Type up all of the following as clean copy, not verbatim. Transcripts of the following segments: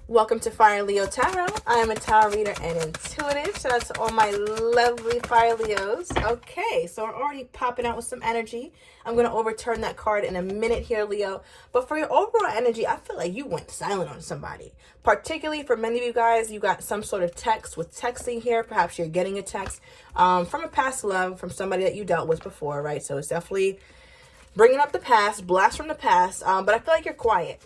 Welcome to Fire Leo Tarot. I am a tarot reader and intuitive. Shout out to all my lovely Fire Leos. Okay, so we're already popping out with some energy. I'm going to overturn that card in a minute here, Leo. But for your overall energy, I feel like you went silent on somebody. Particularly for many of you guys, you got some sort of text with texting here. Perhaps you're getting a text from a past love, from somebody that you dealt with before, right? So it's definitely bringing up the past, blast from the past. But I feel like you're quiet.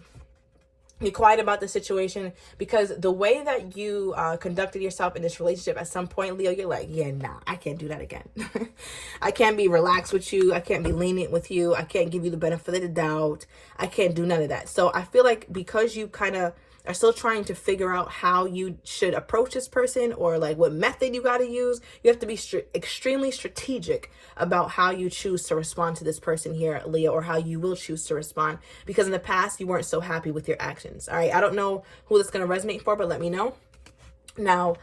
You're quiet about the situation because the way that you conducted yourself in this relationship at some point, Leo, you're like, yeah, nah, I can't do that again. I can't be relaxed with you. I can't be lenient with you. I can't give you the benefit of the doubt. I can't do none of that. So I feel like because you kind of are still trying to figure out how you should approach this person or like what method you got to use, you have to be extremely strategic about how you choose to respond to this person here, Leo, or how you will choose to respond, because in the past you weren't so happy with your actions. All right, I don't know who this is going to resonate for, but let me know. Now,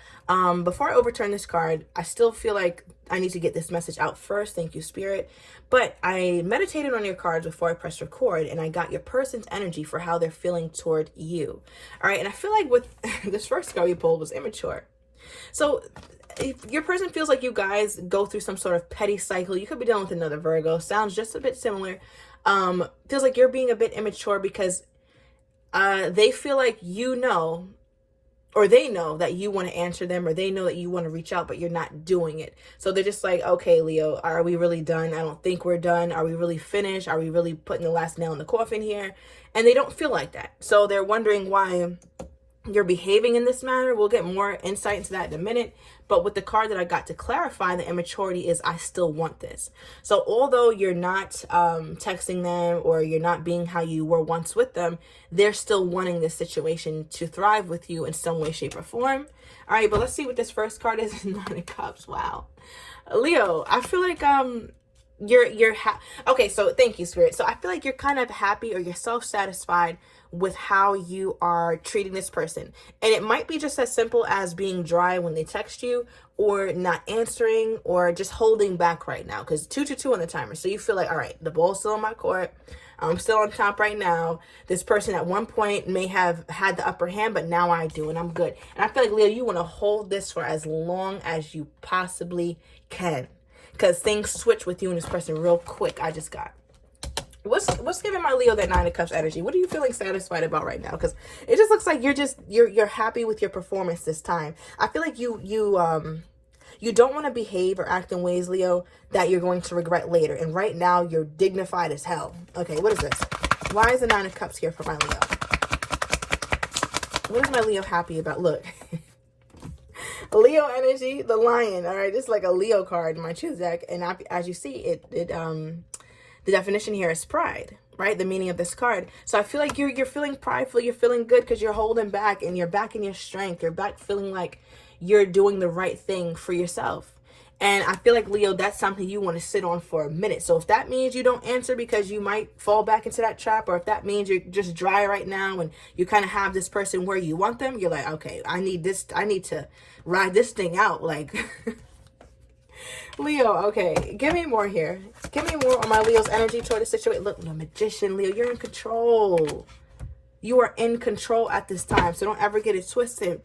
before I overturn this card, I still feel like I need to get this message out first. Thank you, Spirit. But I meditated on your cards before I pressed record, and I got your person's energy for how they're feeling toward you. All right, and I feel like with this first card we pulled was immature. So if your person feels like you guys go through some sort of petty cycle, you could be dealing with another Virgo. Sounds just a bit similar. Feels like you're being a bit immature because they feel like you know, or they know that you want to answer them, or they know that you want to reach out, but you're not doing it. So they're just like, okay, Leo, are we really done? I don't think we're done. Are we really finished? Are we really putting the last nail in the coffin here? And they don't feel like that. So they're wondering why you're behaving in this manner. We'll get more insight into that in a minute. But with the card that I got to clarify, the immaturity is I still want this. So although you're not texting them or you're not being how you were once with them, they're still wanting this situation to thrive with you in some way, shape, or form. All right, but let's see what this first card is. Nine of Cups. Wow. Leo, I feel like okay, so thank you, Spirit. So I feel like you're kind of happy, or you're self-satisfied with how you are treating this person. And it might be just as simple as being dry when they text you, or not answering, or just holding back right now, because 2-2 on the timer. So you feel like, all right, the ball's still in my court. I'm still on top right now. This person at one point may have had the upper hand, but now I do, and I'm good. And I feel like, Leo, you want to hold this for as long as you possibly can, because things switch with you and this person real quick. I just got. What's giving my Leo that Nine of Cups energy? What are you feeling satisfied about right now? Because it just looks like you're happy with your performance this time. I feel like you don't want to behave or act in ways, Leo, that you're going to regret later. And right now you're dignified as hell. Okay, what is this? Why is the Nine of Cups here for my Leo? What is my Leo happy about? Look. Leo energy, the Lion. All right, this is like a Leo card in my choose deck, and as you see, the definition here is pride, right? The meaning of this card. So I feel like you're feeling prideful. You're feeling good because you're holding back, and you're back in your strength. You're back feeling like you're doing the right thing for yourself. And I feel like, Leo, that's something you want to sit on for a minute. So if that means you don't answer because you might fall back into that trap, or if that means you're just dry right now and you kind of have this person where you want them, you're like, okay, I need to ride this thing out. Like, Leo, okay, give me more here. Give me more on my Leo's energy toward the situation. Look, the Magician, Leo, you're in control. You are in control at this time, so don't ever get it twisted.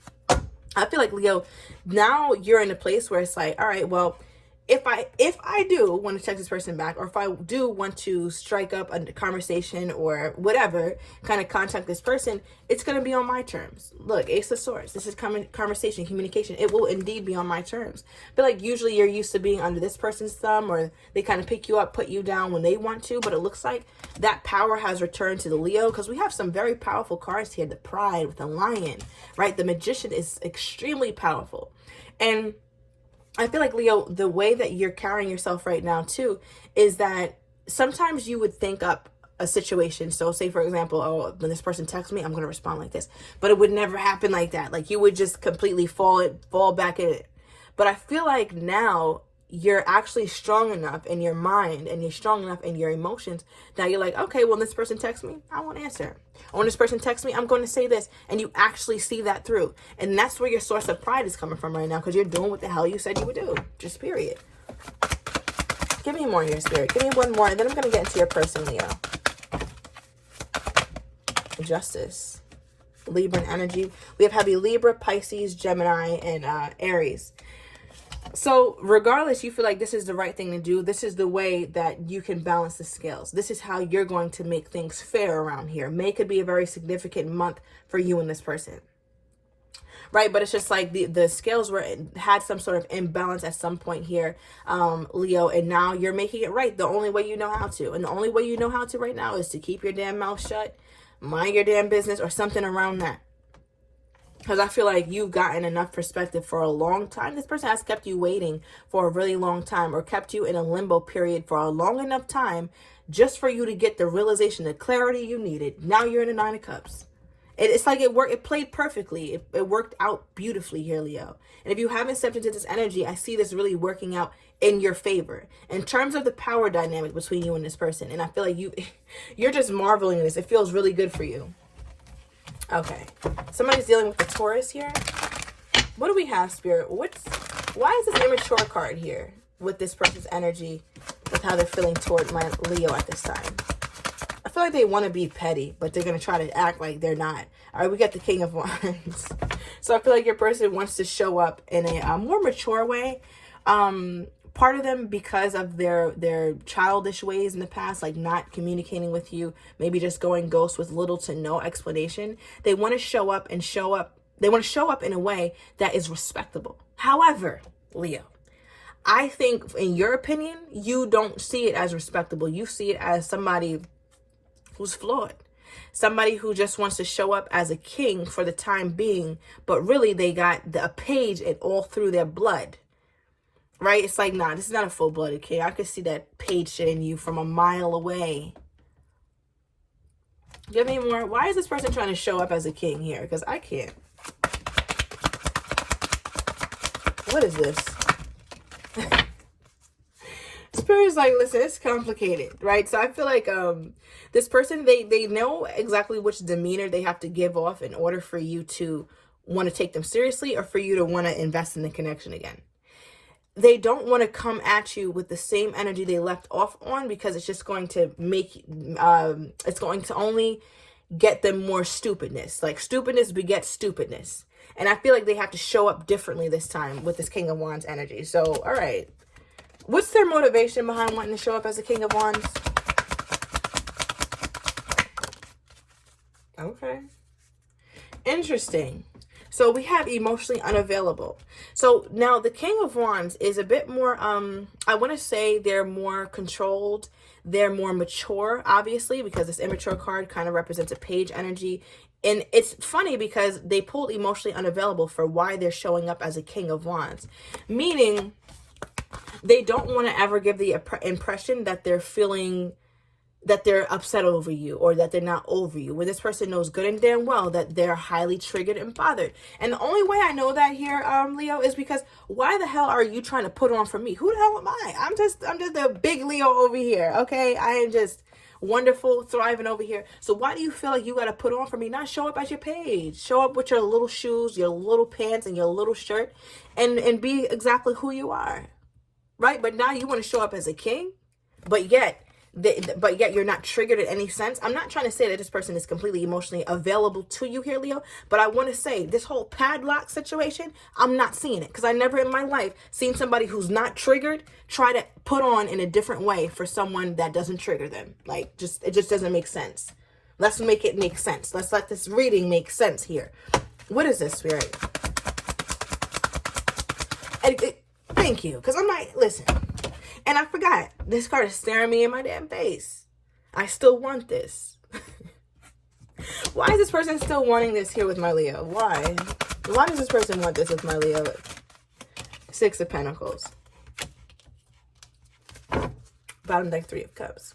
I feel like, Leo, now you're in a place where it's like, all right, well, if I do want to text this person back, or if I do want to strike up a conversation or whatever, kind of contact this person, it's going to be on my terms. Look, Ace of Swords. This is conversation, communication. It will indeed be on my terms. But like, usually you're used to being under this person's thumb, or they kind of pick you up, put you down when they want to. But it looks like that power has returned to the Leo, because we have some very powerful cards here. The Pride with the Lion, right? The Magician is extremely powerful. And I feel like, Leo, the way that you're carrying yourself right now too is that sometimes you would think up a situation. So say, for example, oh, when this person texts me, I'm going to respond like this. But it would never happen like that. Like, you would just completely fall back in it. But I feel like now you're actually strong enough in your mind, and you're strong enough in your emotions that you're like, okay, well, when this person texts me, I won't answer. Or when this person texts me, I'm going to say this. And you actually see that through. And that's where your source of pride is coming from right now, because you're doing what the hell you said you would do. Just period. Give me more here, Spirit. Give me one more, and then I'm going to get into your person, Leo. Justice. Libra energy. We have heavy Libra, Pisces, Gemini, and Aries. So regardless, you feel like this is the right thing to do. This is the way that you can balance the scales. This is how you're going to make things fair around here. May could be a very significant month for you and this person. Right, but it's just like the scales had some sort of imbalance at some point here, Leo, and now you're making it right the only way you know how to. And the only way you know how to right now is to keep your damn mouth shut, mind your damn business, or something around that. Because I feel like you've gotten enough perspective for a long time. This person has kept you waiting for a really long time, or kept you in a limbo period for a long enough time just for you to get the realization, the clarity you needed. Now you're in the Nine of Cups. It's like it worked. It played perfectly. It worked out beautifully here, Leo. And if you haven't stepped into this energy, I see this really working out in your favor in terms of the power dynamic between you and this person. And I feel like you're just marveling at this. It feels really good for you. Okay, somebody's dealing with the Taurus here. What do we have, Spirit? Why is this immature card here with this person's energy, with how they're feeling toward my Leo at this time? I feel like they want to be petty, but they're going to try to act like they're not. All right, we got the King of Wands. So I feel like your person wants to show up in a more mature way. Part of them, because of their childish ways in the past, like not communicating with you, maybe just going ghost with little to no explanation. They want to show up They want to show up in a way that is respectable. However, Leo, I think in your opinion, you don't see it as respectable. You see it as somebody who's flawed. Somebody who just wants to show up as a king for the time being, but really they got a page and all through their blood. Right? It's like, nah, this is not a full-blooded king. I could see that page shit in you from a mile away. Do you have any more? Why is this person trying to show up as a king here? Because I can't. What is this? Spirit's like, listen, it's complicated, right? So I feel like this person, they know exactly which demeanor they have to give off in order for you to want to take them seriously, or for you to want to invest in the connection again. They don't want to come at you with the same energy they left off on, because it's just going to make, it's going to only get them more stupidness. Like stupidness begets stupidness. And I feel like they have to show up differently this time with this King of Wands energy. So, all right. What's their motivation behind wanting to show up as a King of Wands? Okay. Interesting. So we have emotionally unavailable. So now the King of Wands is a bit more, I want to say they're more controlled. They're more mature, obviously, because this immature card kind of represents a page energy. And it's funny because they pulled emotionally unavailable for why they're showing up as a King of Wands. Meaning they don't want to ever give the impression that they're feeling, that they're upset over you, or that they're not over you, when this person knows good and damn well that they're highly triggered and bothered. And the only way I know that here, Leo, is because why the hell are you trying to put on for me? Who the hell am I? I'm just a big Leo over here, okay? I am just wonderful, thriving over here. So why do you feel like you got to put on for me? Not show up as your page. Show up with your little shoes, your little pants, and your little shirt, and be exactly who you are, right? But now you want to show up as a king, but yet you're not triggered in any sense. I'm not trying to say that this person is completely emotionally available to you here, Leo, but I want to say this whole padlock situation, I'm not seeing it, because I never in my life seen somebody who's not triggered try to put on in a different way for someone that doesn't trigger them. Like, it just doesn't make sense. Let's make it make sense. Let's let this reading make sense here. What is this, Spirit? Thank you, because I'm like, listen. And I forgot. This card is staring me in my damn face. I still want this. Why is this person still wanting this here with my Leo? Why? Why does this person want this with my Leo? Six of Pentacles. Bottom deck, Three of Cups.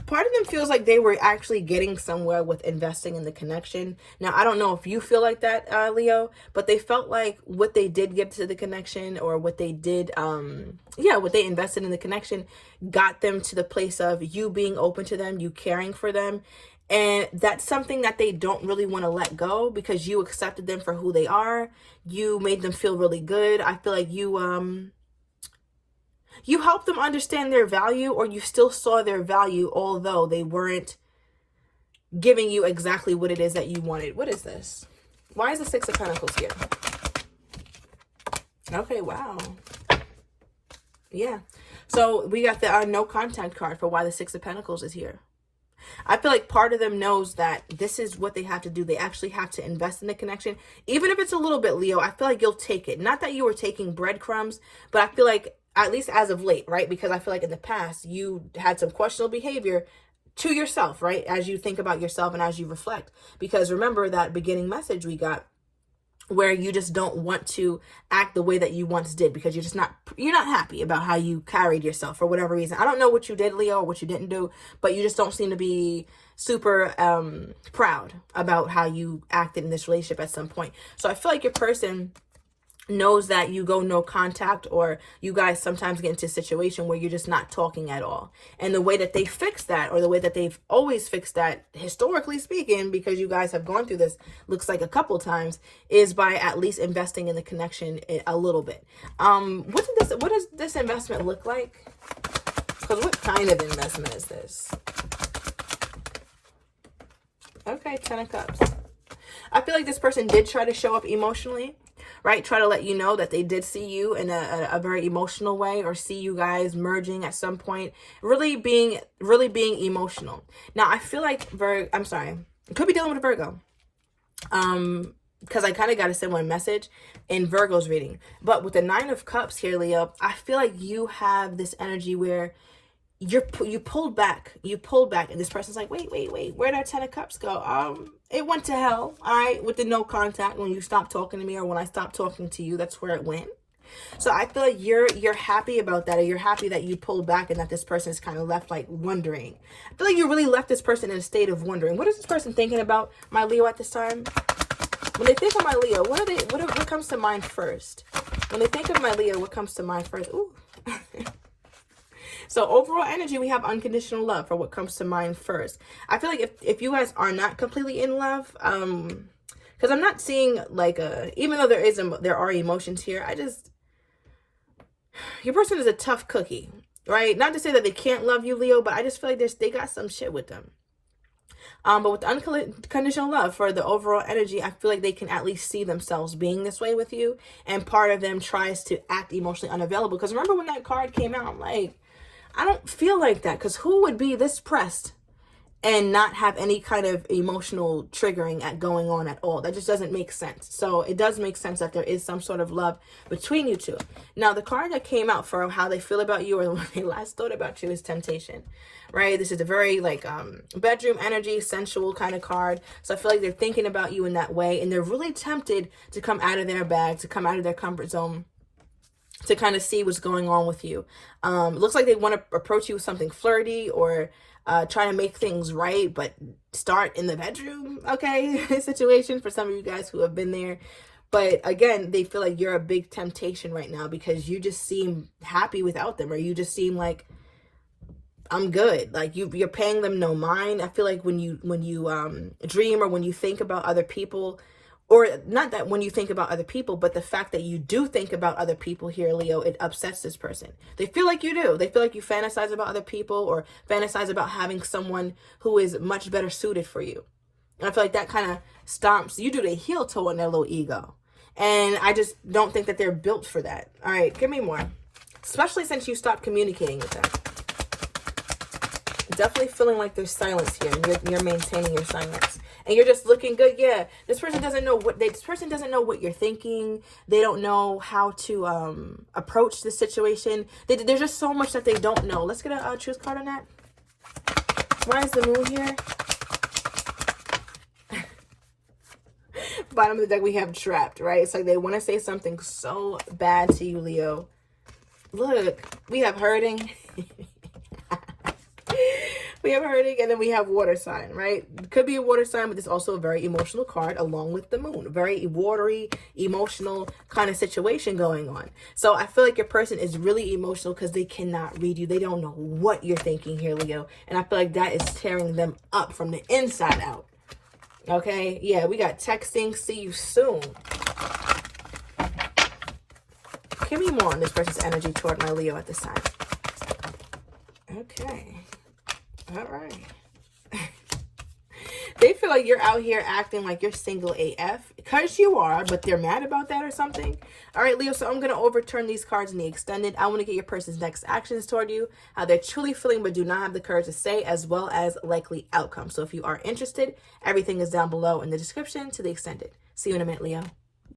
Part of them feels like they were actually getting somewhere with investing in the connection. Now, I don't know if you feel like that, Leo, but they felt like what they did give to the connection, or what they did, what they invested in the connection, got them to the place of you being open to them, you caring for them. And that's something that they don't really want to let go, because you accepted them for who they are. You made them feel really good. I feel like you helped them understand their value, or you still saw their value, although they weren't giving you exactly what it is that you wanted. What is this? Why is the Six of Pentacles here? Okay, wow. Yeah. So we got the no contact card for why the Six of Pentacles is here. I feel like part of them knows that this is what they have to do. They actually have to invest in the connection. Even if it's a little bit, Leo, I feel like you'll take it. Not that you were taking breadcrumbs, but I feel like, at least as of late, right? Because I feel like in the past, you had some questionable behavior to yourself, right? As you think about yourself and as you reflect. Because remember that beginning message we got, where you just don't want to act the way that you once did because you're not happy about how you carried yourself for whatever reason. I don't know what you did, Leo, or what you didn't do, but you just don't seem to be super proud about how you acted in this relationship at some point. So I feel like your person knows that you go no contact, or you guys sometimes get into a situation where you're just not talking at all. And the way that they fix that, or the way that they've always fixed that, historically speaking, because you guys have gone through this, looks like a couple times, is by at least investing in the connection a little bit. What does this investment look like? Because what kind of investment is this? Okay, 10 of Cups. I feel like this person did try to show up emotionally, right? Try to let you know that they did see you in a very emotional way, or see you guys merging at some point, really being emotional. Now, I feel like I'm sorry, it could be dealing with a Virgo. Because I kind of got a similar message in Virgo's reading. But with the Nine of Cups here, Leo, I feel like you have this energy where you pulled back, and this person's like, wait, where'd our 10 of Cups go? It went to hell, all right, with the no contact. When you stopped talking to me, or when I stopped talking to you, that's where it went. So I feel like you're happy about that, or you're happy that you pulled back and that this person is kind of left like wondering. I feel like you really left this person in a state of wondering. What is this person thinking about, my Leo, at this time? When they think of my Leo, what comes to mind first? When they think of my Leo, what comes to mind first? Ooh. So overall energy, we have unconditional love for what comes to mind first. I feel like if you guys are not completely in love, because I'm not seeing like even though there are emotions here, your person is a tough cookie, right? Not to say that they can't love you, Leo, but I just feel like they got some shit with them. But with unconditional love for the overall energy, I feel like they can at least see themselves being this way with you. And part of them tries to act emotionally unavailable. Because remember when that card came out, I'm like, I don't feel like that. Because who would be this pressed and not have any kind of emotional triggering going on at all? That just doesn't make sense. So it does make sense that there is some sort of love between you two. Now, the card that came out for how they feel about you, or when they last thought about you, is temptation, right? This is a very like bedroom energy, sensual kind of card. So I feel like they're thinking about you in that way, and they're really tempted to come out of their bag, to come out of their comfort zone, to kind of see what's going on with you. It looks like they want to approach you with something flirty, or trying to make things right, but start in the bedroom, okay, situation for some of you guys who have been there. But again, they feel like you're a big temptation right now because you just seem happy without them, or you just seem like, I'm good. Like you're paying them no mind. I feel like when you dream, or when you think about other people, or not that when you think about other people, but the fact that you do think about other people here, Leo, it upsets this person. They feel like you do. They feel like you fantasize about other people, or fantasize about having someone who is much better suited for you. And I feel like that kind of stomps, you do the heel toe on their little ego. And I just don't think that they're built for that. All right, give me more. Especially since you stopped communicating with them. Definitely feeling like there's silence here, and you're maintaining your silence. And you're just looking good. Yeah, this person doesn't know what you're thinking. They don't know how to approach the situation. There's just so much that they don't know. Let's get a truth card on that. Why is the moon here? Bottom of the deck, we have trapped, right? It's like they want to say something so bad to you, Leo. Look, we have hurting. We have hurting, and then we have water sign, right? Could be a water sign, but it's also a very emotional card along with the moon. Very watery, emotional kind of situation going on. So I feel like your person is really emotional because they cannot read you. They don't know what you're thinking here, Leo. And I feel like that is tearing them up from the inside out. Okay? Yeah, we got texting. See you soon. Give me more on this person's energy toward my Leo at this time. Okay. All right. They feel like you're out here acting like you're single AF, because you are, but they're mad about that or something. All right, Leo, so I'm going to overturn these cards in the extended. I want to get your person's next actions toward you, how they're truly feeling but do not have the courage to say, as well as likely outcome. So if you are interested, everything is down below in the description to the extended. See you in a minute, Leo.